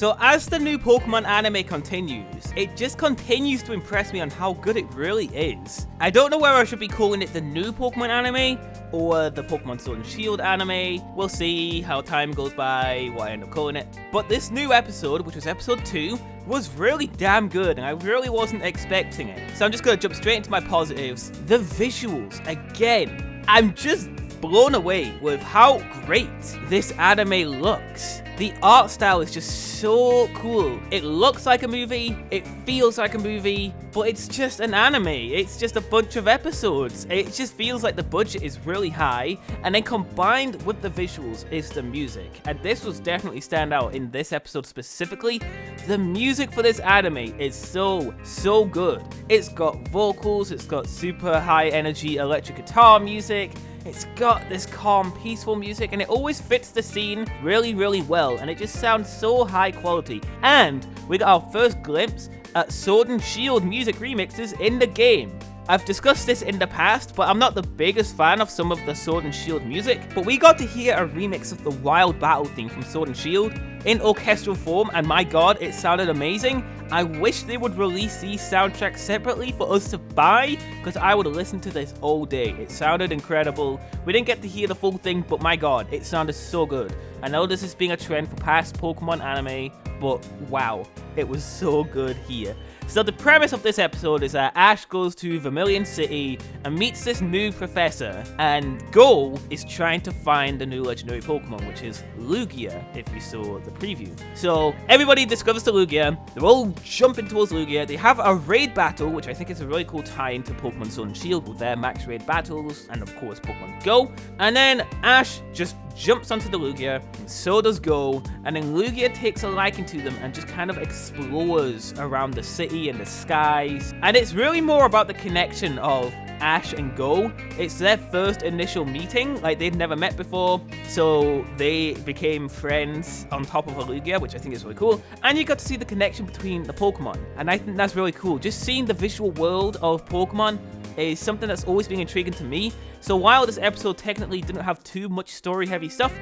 So as the new Pokemon anime continues, it just continues to impress me on how good it really is. I don't know whether I should be calling it the new Pokemon anime or the Pokemon Sword and Shield anime. We'll see how time goes by, what I end up calling it. But this new episode, which was episode 2, was really damn good, and I really wasn't expecting it. So I'm just gonna jump straight into my positives. The visuals, again, I'm just blown away with how great this anime looks. The art style is just so cool. It looks like a movie, it feels like a movie, but it's just an anime. It's just a bunch of episodes. It just feels like the budget is really high, and then combined with the visuals is the music. And this was definitely stand out in this episode specifically. The music for this anime is so good. It's got vocals, it's got super high energy electric guitar music, it's got this calm, peaceful music, and it always fits the scene really well, and it just sounds so high quality. And we got our first glimpse at Sword and Shield music remixes in the game. I've discussed this in the past, but I'm not the biggest fan of some of the Sword and Shield music, but we got to hear a remix of the Wild Battle theme from Sword and Shield in orchestral form, and my god, it sounded amazing. I wish they would release these soundtracks separately for us to buy, because I would listen to this all day. It sounded incredible. We didn't get to hear the full thing, but my god, it sounded so good. I know this is being a trend for past Pokemon anime, but wow, it was so good here. So the premise of this episode is that Ash goes to Vermilion City and meets this new professor, and Go is trying to find the new legendary Pokemon, which is Lugia, if you saw the preview. So everybody discovers the Lugia, they're all jumping towards Lugia, they have a raid battle, which I think is a really cool tie-in to Pokemon Sword and Shield with their max raid battles, and of course Pokemon Go, and then Ash just jumps onto the Lugia, and so does Go, and then Lugia takes a liking to them and just kind of explores around the city and the skies. And it's really more about the connection of Ash and Go. It's their first initial meeting, like they'd never met before, so they became friends on top of a Lugia, which I think is really cool. And you got to see the connection between the Pokemon, and I think that's really cool. Just seeing the visual world of Pokemon is something that's always been intriguing to me. So while this episode technically didn't have too much story-heavy stuff,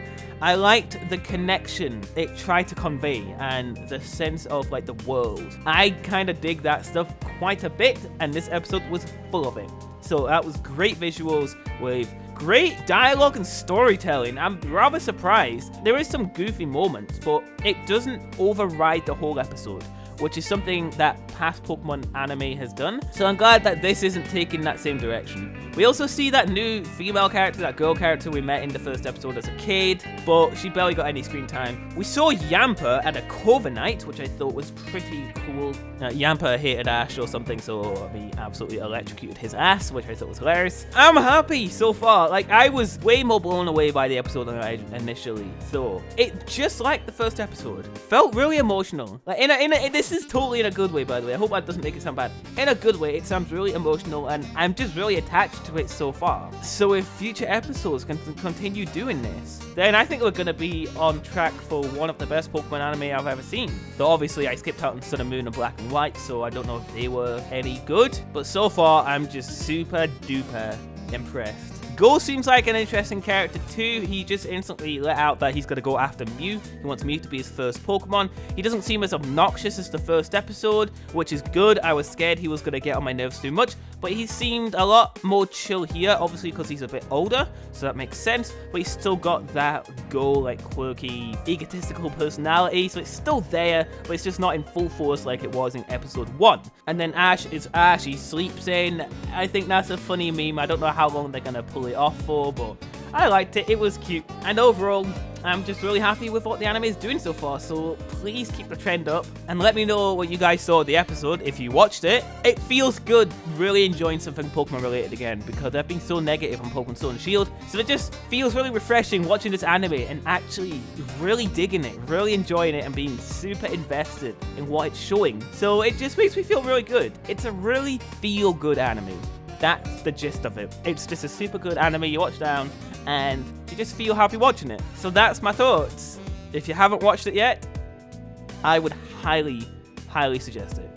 I liked the connection it tried to convey and the sense of like the world. I kind of dig that stuff quite a bit, and this episode was full of it. So that was great visuals with great dialogue and storytelling. I'm rather surprised. There is some goofy moments, but it doesn't override the whole episode, which is something that past Pokemon anime has done. So I'm glad that this isn't taking that same direction. We also see that new female character, that girl character we met in the first episode as a kid, but she barely got any screen time. We saw Yamper and a Corviknight, which I thought was pretty cool. Yamper hated Ash or something, so he absolutely electrocuted his ass, which I thought was hilarious. I'm happy so far. Like, I was way more blown away by the episode than I initially thought. It, just like the first episode, felt really emotional. Like, this is totally in a good way, by the way. I hope that doesn't make it sound bad. In a good way, it sounds really emotional, and I'm just really attached to it so far. So if future episodes can continue doing this, then I think we're going to be on track for one of the best Pokemon anime I've ever seen. Though obviously I skipped out on Sun and Moon and Black and White, so I don't know if they were any good. But so far, I'm just super duper impressed. Go seems like an interesting character too. He just instantly let out that he's going to go after Mew. He wants Mew to be his first Pokemon. He doesn't seem as obnoxious as the first episode, which is good. I was scared he was going to get on my nerves too much, but he seemed a lot more chill here, obviously because he's a bit older, so that makes sense. But he's still got that Go, like, quirky, egotistical personality, so it's still there, but it's just not in full force like it was in episode 1. And then Ash is Ash. He sleeps in. I think that's a funny meme. I don't know how long they're going to pull it off for, but I liked it. It was cute, and overall I'm just really happy with what the anime is doing so far. So please keep the trend up and let me know what you guys saw of the episode if you watched it. It feels good really enjoying something Pokemon related again, because I've been so negative on Pokemon Sword and Shield, so it just feels really refreshing watching this anime and actually really digging it, really enjoying it, and being super invested in what it's showing. So it just makes me feel really good. It's a really feel good anime. That's the gist of it. It's just a super good anime you watch down and you just feel happy watching it. So that's my thoughts. If you haven't watched it yet, I would highly suggest it.